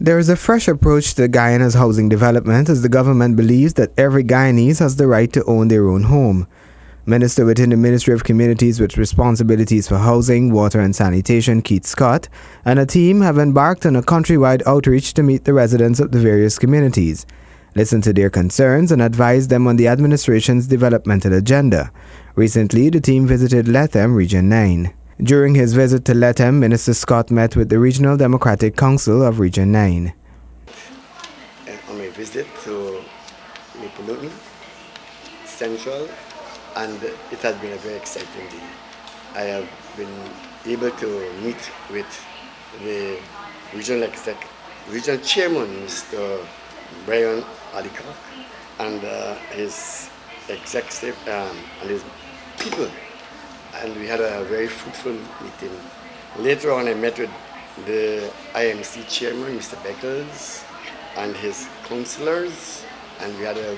There is a fresh approach to Guyana's housing development as the government believes that every Guyanese has the right to own their own home. Minister within the Ministry of Communities with responsibilities for housing, water and sanitation, Keith Scott, and a team have embarked on a countrywide outreach to meet the residents of the various communities, listen to their concerns and advise them on the administration's developmental agenda. Recently, the team visited Lethem, Region 9. During his visit to Lethem, Minister Scott met with the Regional Democratic Council of Region 9. On my visit to Nipoloni Central, and it has been a very exciting day. I have been able to meet with the regional chairman, Mr. Brian Adikak, and his executive and his people. And we had a very fruitful meeting. Later on, I met with the IMC chairman, Mr. Beckles, and his councillors, and we had a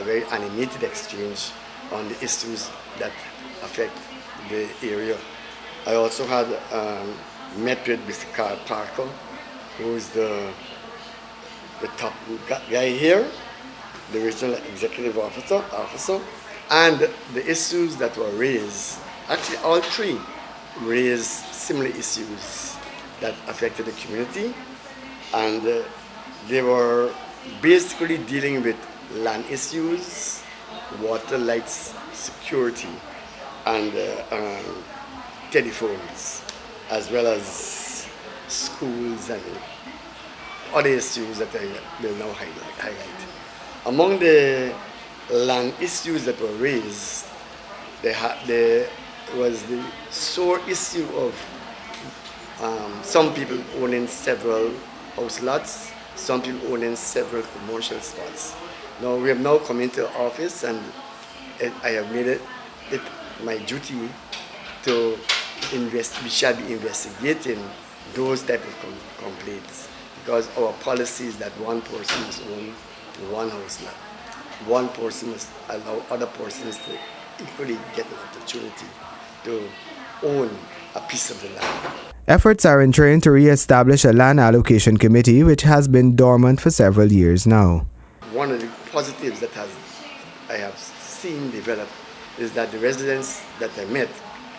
very animated exchange on the issues that affect the area. I also had met with Mr. Carl Parker, who is the top guy here, the regional executive officer, and the issues that were raised. Actually, all three raised similar issues that affected the community, and they were basically dealing with land issues, water, lights, security, and telephones, as well as schools and other issues that I will now highlight. Among the land issues that were raised, there was the sore issue of some people owning several house lots, some people owning several commercial spots. Now we have now come into office, and I have made it my duty to we shall be investigating those type of complaints, because our policy is that one person must own one house lot. One person must allow other persons to equally get an opportunity to own a piece of the land. Efforts are in train to re-establish a land allocation committee which has been dormant for several years now. One of the positives that I have seen develop is that the residents that I met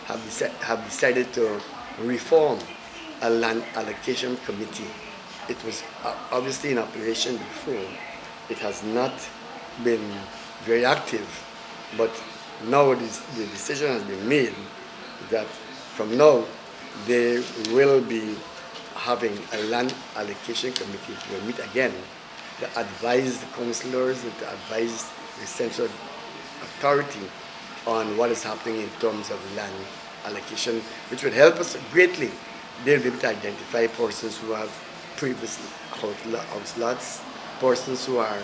have decided to reform a land allocation committee. It was obviously in operation before. It has not been very active, but now the decision has been made that from now they will be having a land allocation committee to meet again to advise the councillors and to advise the central authority on what is happening in terms of land allocation, which would help us greatly. They'll be able to identify persons who have previous house lots, persons who are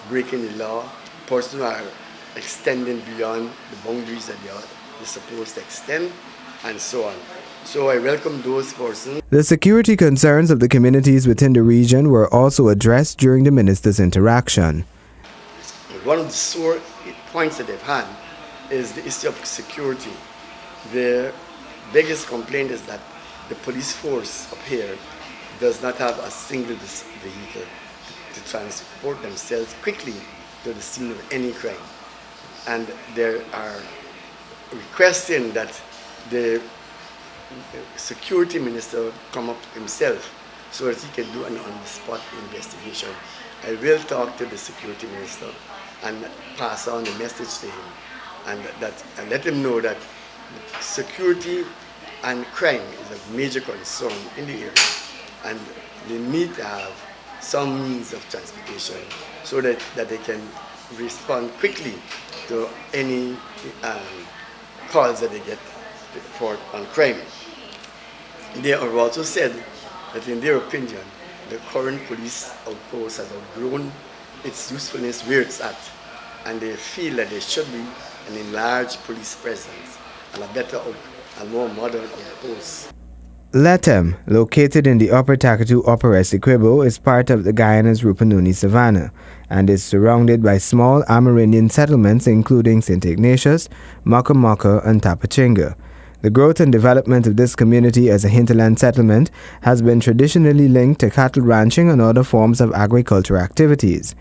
breaking the law, persons who are extending beyond the boundaries that they're supposed to extend, and so on. So I welcome those persons. The security concerns of the communities within the region were also addressed during the minister's interaction. One of the sore points that they've had is the issue of security. The biggest complaint is that the police force up here does not have a single vehicle to transport themselves quickly to the scene of any crime. And they are requesting that the security minister come up himself so that he can do an on-the-spot investigation. I will talk to the security minister and pass on the message to him, and let him know that security and crime is a major concern in the area, and they need to have some means of transportation so that they can respond quickly to any calls that they get on crime. They have also said that in their opinion, the current police outpost has outgrown its usefulness where it's at, and they feel that there should be an enlarged police presence and a better and more modern outpost. Lethem, located in the Upper Takatu Upper Essequibo, is part of the Guyana's Rupununi Savannah and is surrounded by small Amerindian settlements including St. Ignatius, Makamaka, and Tapachinga. The growth and development of this community as a hinterland settlement has been traditionally linked to cattle ranching and other forms of agricultural activities.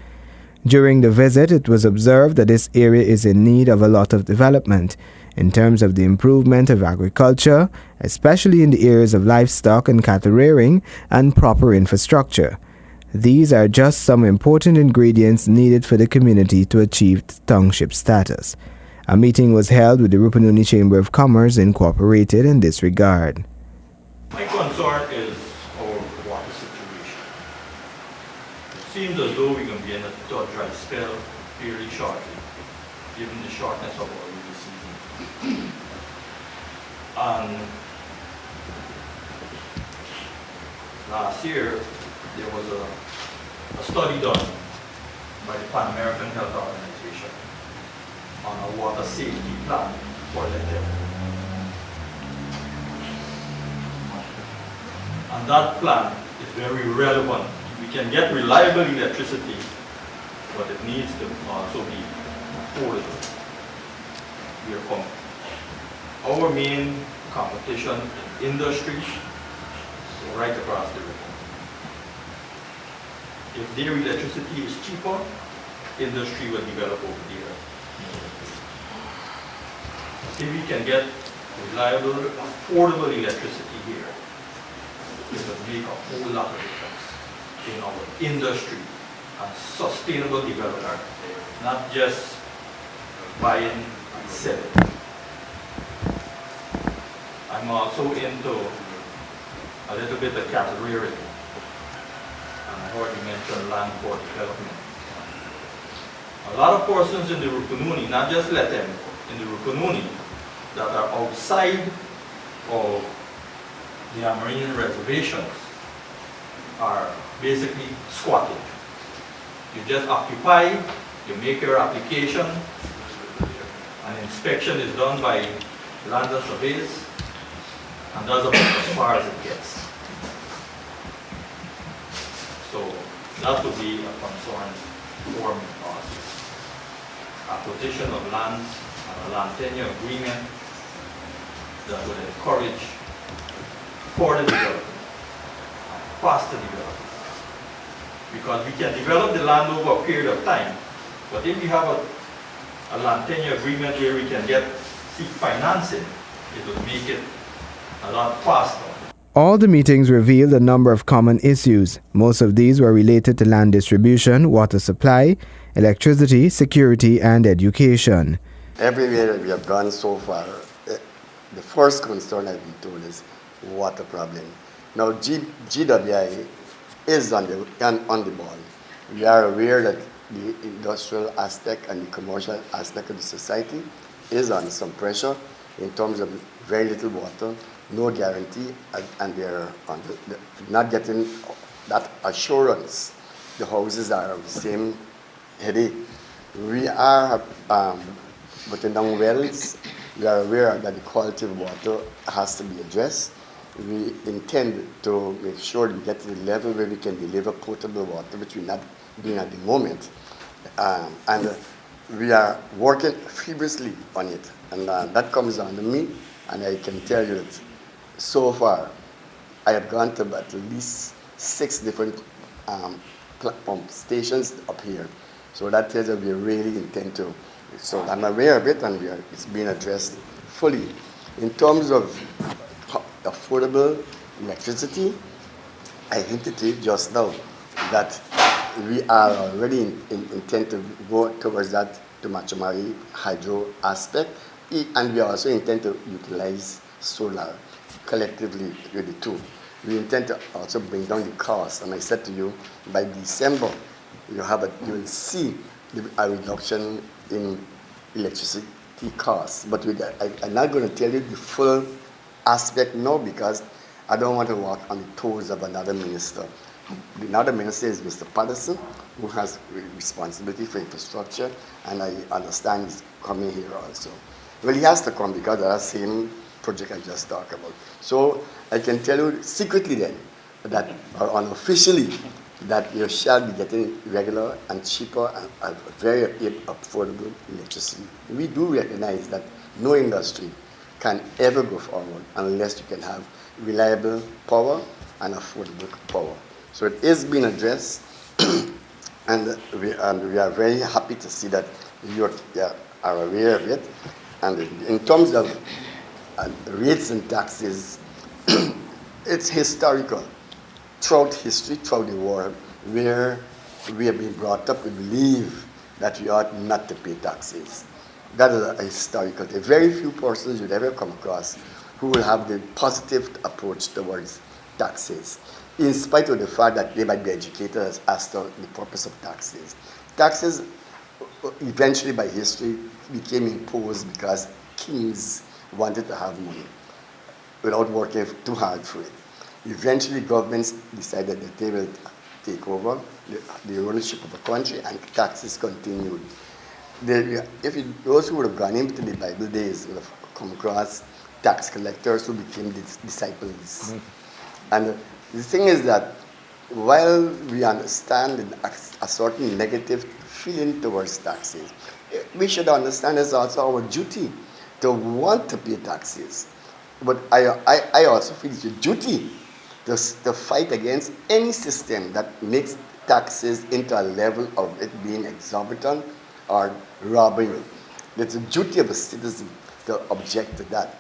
During the visit, it was observed that this area is in need of a lot of development in terms of the improvement of agriculture, especially in the areas of livestock and cattle rearing, and proper infrastructure. These are just some important ingredients needed for the community to achieve township status. A meeting was held with the Rupununi Chamber of Commerce Incorporated in this regard. My concern is our water situation. It seems as though we're going to be in a dry spell fairly shortly, given the shortness of our rainy season. And last year, there was a study done by the Pan American Health Organization on a water safety plan for Letem. And that plan is very relevant. We can get reliable electricity, but it needs to also be affordable. Our main competition in industry is right across the river. If their electricity is cheaper, industry will develop over there. If we can get reliable, affordable electricity here, it will make a whole lot of difference in our industry and sustainable development, not just buying and selling. I'm also into a little bit of cattle rearing, and I heard you mention land for development. A lot of persons in the Rupununi, not just Letem, in the Rupununi, that are outside of the Amerindian reservations are basically squatting. You just occupy, you make your application, an inspection is done by land and surveys, and that's about as far as it gets. So that would be a concern for us. Acquisition of lands and a land tenure agreement that would encourage further development, faster development. Because we can develop the land over a period of time, but if we have a land tenure agreement where we can seek financing, it will make it a lot faster. All the meetings revealed a number of common issues. Most of these were related to land distribution, water supply, electricity, security, and education. Everywhere that we have gone so far, the first concern I've been told is water problem. Now GWI is on the ball. We are aware that the industrial aspect and the commercial aspect of the society is on some pressure in terms of very little water, no guarantee, and they're not getting that assurance. The houses are of the same headache. We are putting down wells. We are aware that the quality of water has to be addressed. We intend to make sure we get to the level where we can deliver potable water, which we're not doing at the moment. And we are working feverishly on it. And that comes under me, and I can tell you that so far, I have gone to at least 6 different pump stations up here. So that tells you we really intend to. So I'm aware of it, and it's being addressed fully. In terms of affordable electricity, I hinted to you just now that we are already intent to go towards that to Machomari hydro aspect, and we also intend to utilize solar collectively with the two. We intend to also bring down the cost, and I said to you, by December, you will see a reduction in electricity costs. But I'm not going to tell you the full aspect now because I don't want to walk on the toes of another minister. Another minister is Mr. Patterson, who has responsibility for infrastructure, and I understand he's coming here also. Well, he has to come because of that same project I just talked about. So I can tell you secretly then, that or unofficially, that you shall be getting regular and cheaper and very affordable electricity. We do recognize that no industry can ever go forward unless you can have reliable power and affordable power. So it is being addressed, and we are very happy to see that you are aware of it. And in terms of rates and taxes, it's historical. Throughout history, throughout the world, where we have been brought up, we believe that we ought not to pay taxes. That is a historical thing. Very few persons you'd ever come across who will have the positive approach towards taxes, in spite of the fact that they might be educated as to the purpose of taxes. Taxes, eventually by history, became imposed because kings wanted to have money without working too hard for it. Eventually, governments decided that they will take over the ownership of a country, and taxes continued. Those who would have gone into the Bible days would have come across tax collectors who became disciples. Mm-hmm. And the thing is that while we understand a certain negative feeling towards taxes, we should understand it's also our duty to want to pay taxes. But I also feel it's a duty to fight against any system that makes taxes into a level of it being exorbitant or robbing you. It's a duty of a citizen to object to that.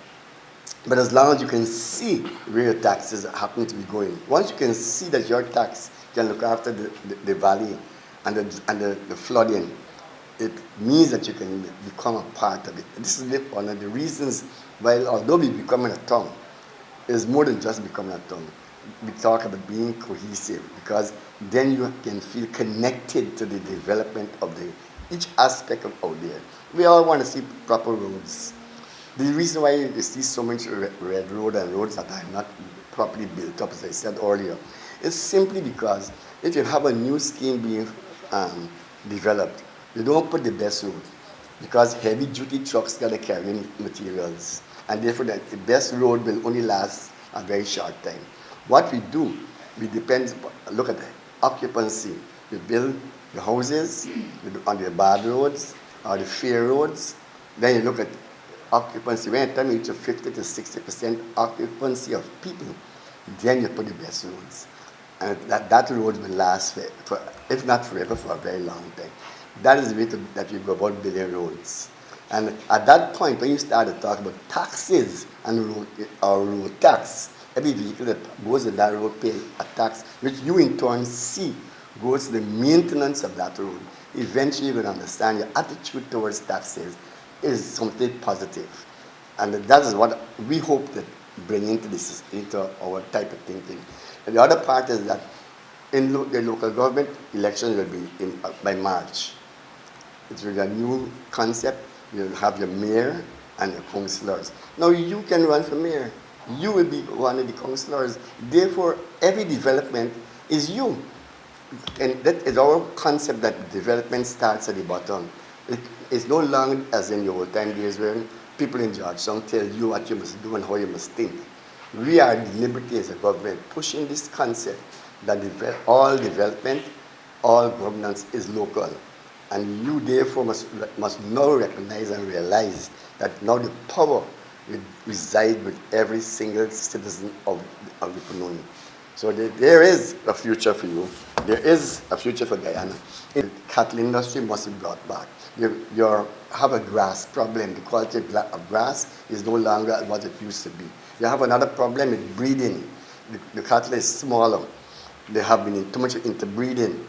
But as long as you can see where your taxes happen to be going, once you can see that your tax can look after the valley and the flooding, it means that you can become a part of it. This is one of the reasons why, although we becoming a town, it's more than just becoming a town. We talk about being cohesive, because then you can feel connected to the development of each aspect of out there. We all want to see proper roads. The reason why you see so much red road and roads that are not properly built up, as I said earlier, is simply because if you have a new scheme being developed, you don't put the best road, because heavy duty trucks got to carry materials, and therefore the best road will only last a very short time. What we do, we look at the occupancy. We build the houses on the bad roads or the fair roads. Then you look at occupancy. When you turn into 50 to 60% occupancy of people, then you put the best roads. And that road will last for, if not forever, for a very long time. That is the way that you go about building roads. And at that point, when you start to talk about taxes and road tax, every vehicle that goes in that road pays a tax, which you in turn see goes to the maintenance of that road. Eventually, you will understand your attitude towards taxes is something positive. And that is what we hope to bring into our type of thinking. And the other part is that in the local government, elections will be by March. It's really a new concept. You'll have your mayor and your councillors. Now you can run for mayor. You will be one of the councillors. Therefore, every development is you. And that is our concept, that development starts at the bottom. It's no longer as in the old time days where people in Georgetown tell you what you must do and how you must think. We are at liberty as a government pushing this concept that all development, all governance is local. And you therefore must now recognize and realize that now the power will reside with every single citizen of the Punoni. So there is a future for you. There is a future for Guyana. The cattle industry must be brought back. You have a grass problem. The quality of grass is no longer what it used to be. You have another problem with breeding. The cattle is smaller. They have been too much into breeding.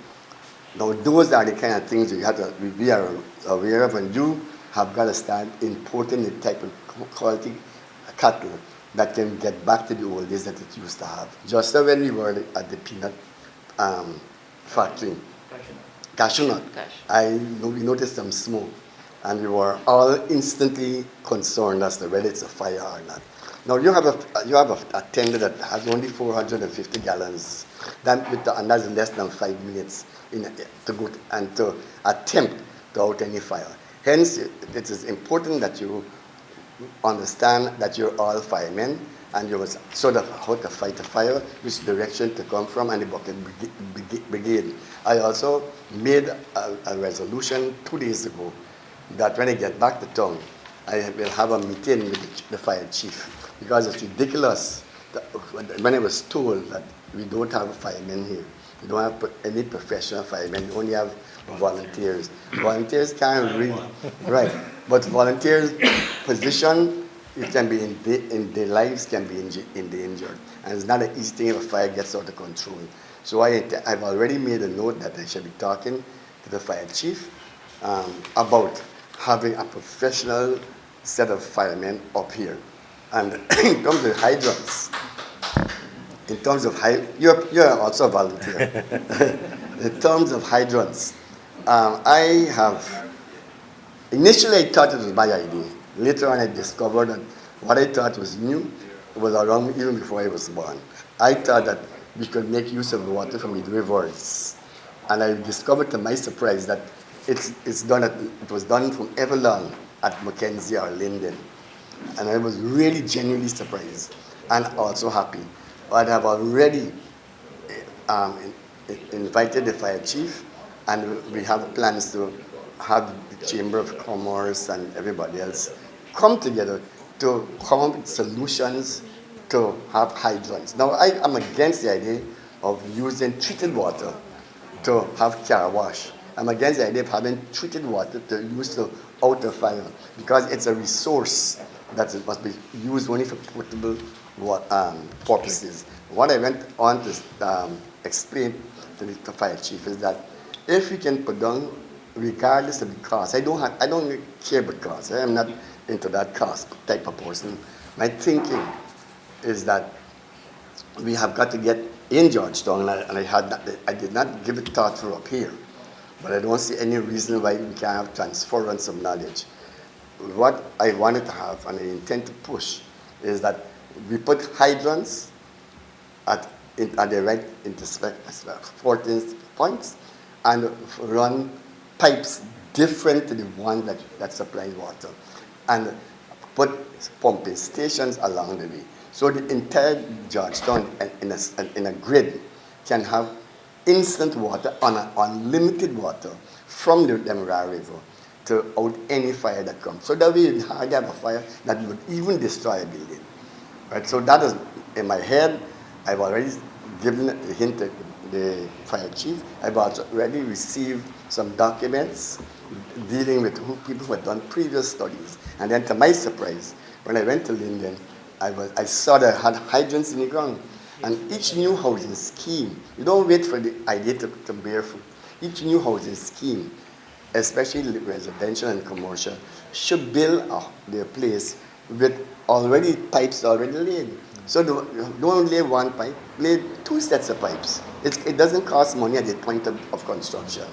Now those are the kind of things we are aware of, and you have got to start importing the type of quality cattle that can get back to the old days that it used to have. Just when we were at the peanut factory, cashew nut, we noticed some smoke, and we were all instantly concerned as to whether it's a fire or not. Now you have a tender that has only 450 gallons, and that's less than 5 minutes to go and to attempt to out any fire. Hence, it is important that you understand that you're all firemen, and you must sort of how to fight a fire, which direction to come from, and the bucket brigade. I also made a resolution 2 days ago that when I get back to town, I will have a meeting with the fire chief because it's ridiculous that when I was told that we don't have firemen here, we don't have any professional firemen, we only have volunteers. Volunteers can't really, right, but volunteers' position, it can be in their lives can be endangered. And it's not an easy thing if a fire gets out of control. So I've already made a note that I should be talking to the fire chief about having a professional set of firemen up here. And in terms of hydrants, you're also a volunteer. In terms of hydrants, initially I thought it was my idea. Later on I discovered that what I thought was new was around even before I was born. I thought that we could make use of the water from the rivers. And I discovered to my surprise that it was done from Everlong at Mackenzie or Linden. And I was really genuinely surprised and also happy. But I've already invited the fire chief, and we have plans to have the Chamber of Commerce and everybody else come together to come up with solutions to have hydrants. Now, I am against the idea of using treated water to have car wash. I'm against the idea of having treated water to use to outer fire because it's a resource that must be used only for potable purposes. What I went on to explain to the fire chief is that if we can put down, regardless of the cost, I don't care about cost. I am not into that cost type of person. My thinking is that we have got to get in Georgetown, and I did not give it thought through up here, but I don't see any reason why we can't have transference of knowledge. What I wanted to have, and I intend to push, is that we put hydrants at the right points and run pipes different to the one that supplies water, and put pumping stations along the way. So the entire Georgetown in a grid can have instant water, unlimited water from the Demerara River to out any fire that comes. So that way you hardly have a fire that would even destroy a building. Right? So that is in my head. I've already given a hint to the fire chief. I've already received some documents dealing with people who had done previous studies. And then to my surprise, when I went to Linden, I saw that I had hydrants in the ground. And each new housing scheme, you don't wait for the idea to bear fruit. Each new housing scheme, especially residential and commercial, should build their place with pipes already laid. So don't lay one pipe, lay two sets of pipes. It doesn't cost money at the point of construction.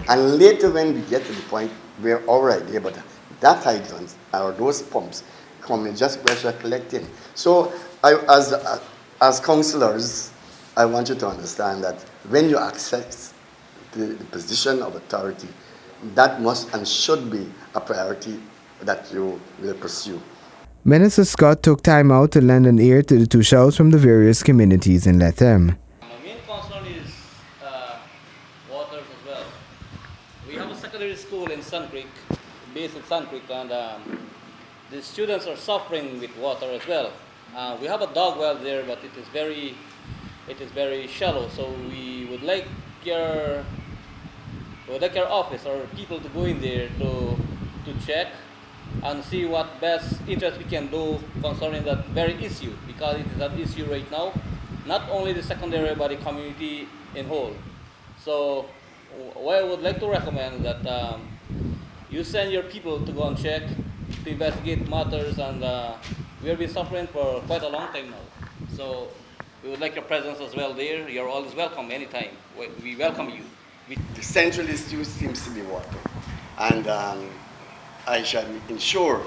And later when we get to the point where our idea, but that hydrant or those pumps come in just pressure collecting. So as councillors, I want you to understand that when you access the position of authority, that must and should be a priority that you will pursue. Minister Scott took time out to lend an ear to the two shouts from the various communities in Lethem. My main concern is water as well. We have a secondary school in Sun Creek, based in Sun Creek, and the students are suffering with water as well. We have a dog well there, but it is very shallow. So we would like your office or people to go in there to check and see what best interest we can do concerning that very issue, because it is an issue right now, not only the secondary but the community in whole. So what I would like to recommend that you send your people to go and check, to investigate matters, and we have been suffering for quite a long time now. So we would like your presence as well there. You're always welcome anytime. We welcome you. The central issue seems to be water, and I shall ensure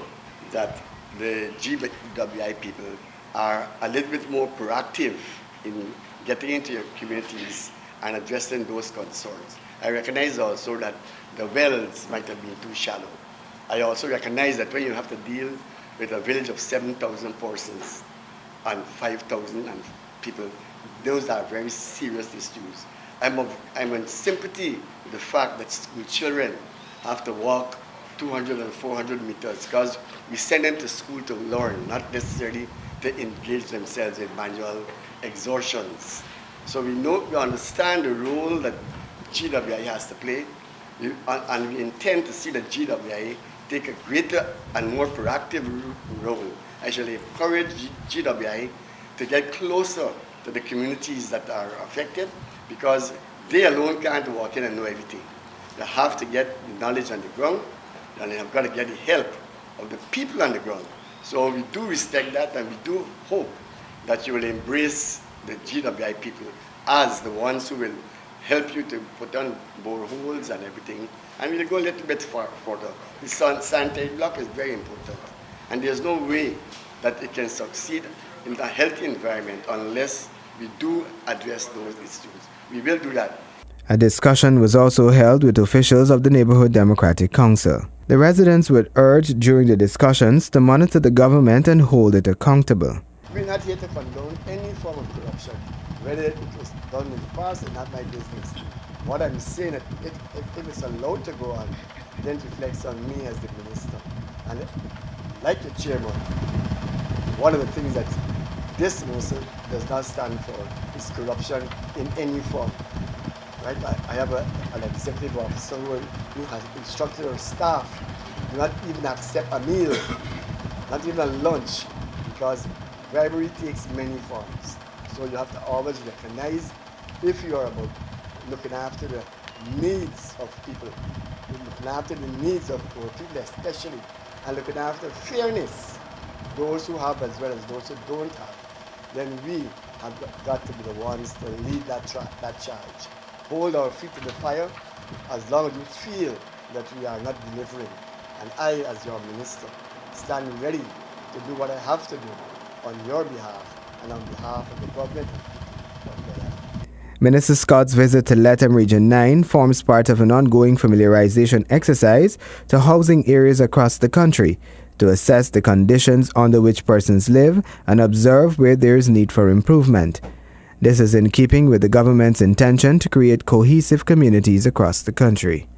that the GWI people are a little bit more proactive in getting into your communities and addressing those concerns. I recognize also that the wells might have been too shallow. I also recognize that when you have to deal with a village of 7,000 persons and 5,000 people, those are very serious issues. I'm in sympathy with the fact that school children have to walk 200 and 400 meters, because we send them to school to learn, not necessarily to engage themselves in manual exertions. So we understand the role that GWI has to play, and we intend to see the GWI take a greater and more proactive role. Actually encourage GWI to get closer to the communities that are affected, because they alone can't walk in and know everything. They have to get the knowledge on the ground, and they have got to get the help of the people on the ground. So we do respect that, and we do hope that you will embrace the GWI people as the ones who will help you to put on boreholes and everything. And we'll go a little bit further. The sanitary block is very important. And there's no way that it can succeed in a healthy environment unless we do address those issues. We will do that. A discussion was also held with officials of the Neighborhood Democratic Council. The residents were urged during the discussions to monitor the government and hold it accountable. We're not here to condone any form of corruption. Whether it was done in the past is not my business. What I'm saying is if it's allowed to go on, then it reflects on me as the minister. And like the chairman, one of the things that this minister does not stand for is corruption in any form. Right? I have an executive officer who has instructed her staff to not even accept a meal, not even a lunch, because bribery takes many forms. So you have to always recognize if you are about looking after the needs of people, looking after the needs of poor people especially, and looking after fairness, those who have as well as those who don't have, then we have got to be the ones to lead that charge. Hold our feet to the fire as long as you feel that we are not delivering. And I, as your minister, stand ready to do what I have to do on your behalf and on behalf of the government and people of Guyana. Minister Scott's visit to Lethem Region 9 forms part of an ongoing familiarization exercise to housing areas across the country to assess the conditions under which persons live and observe where there is need for improvement. This is in keeping with the government's intention to create cohesive communities across the country.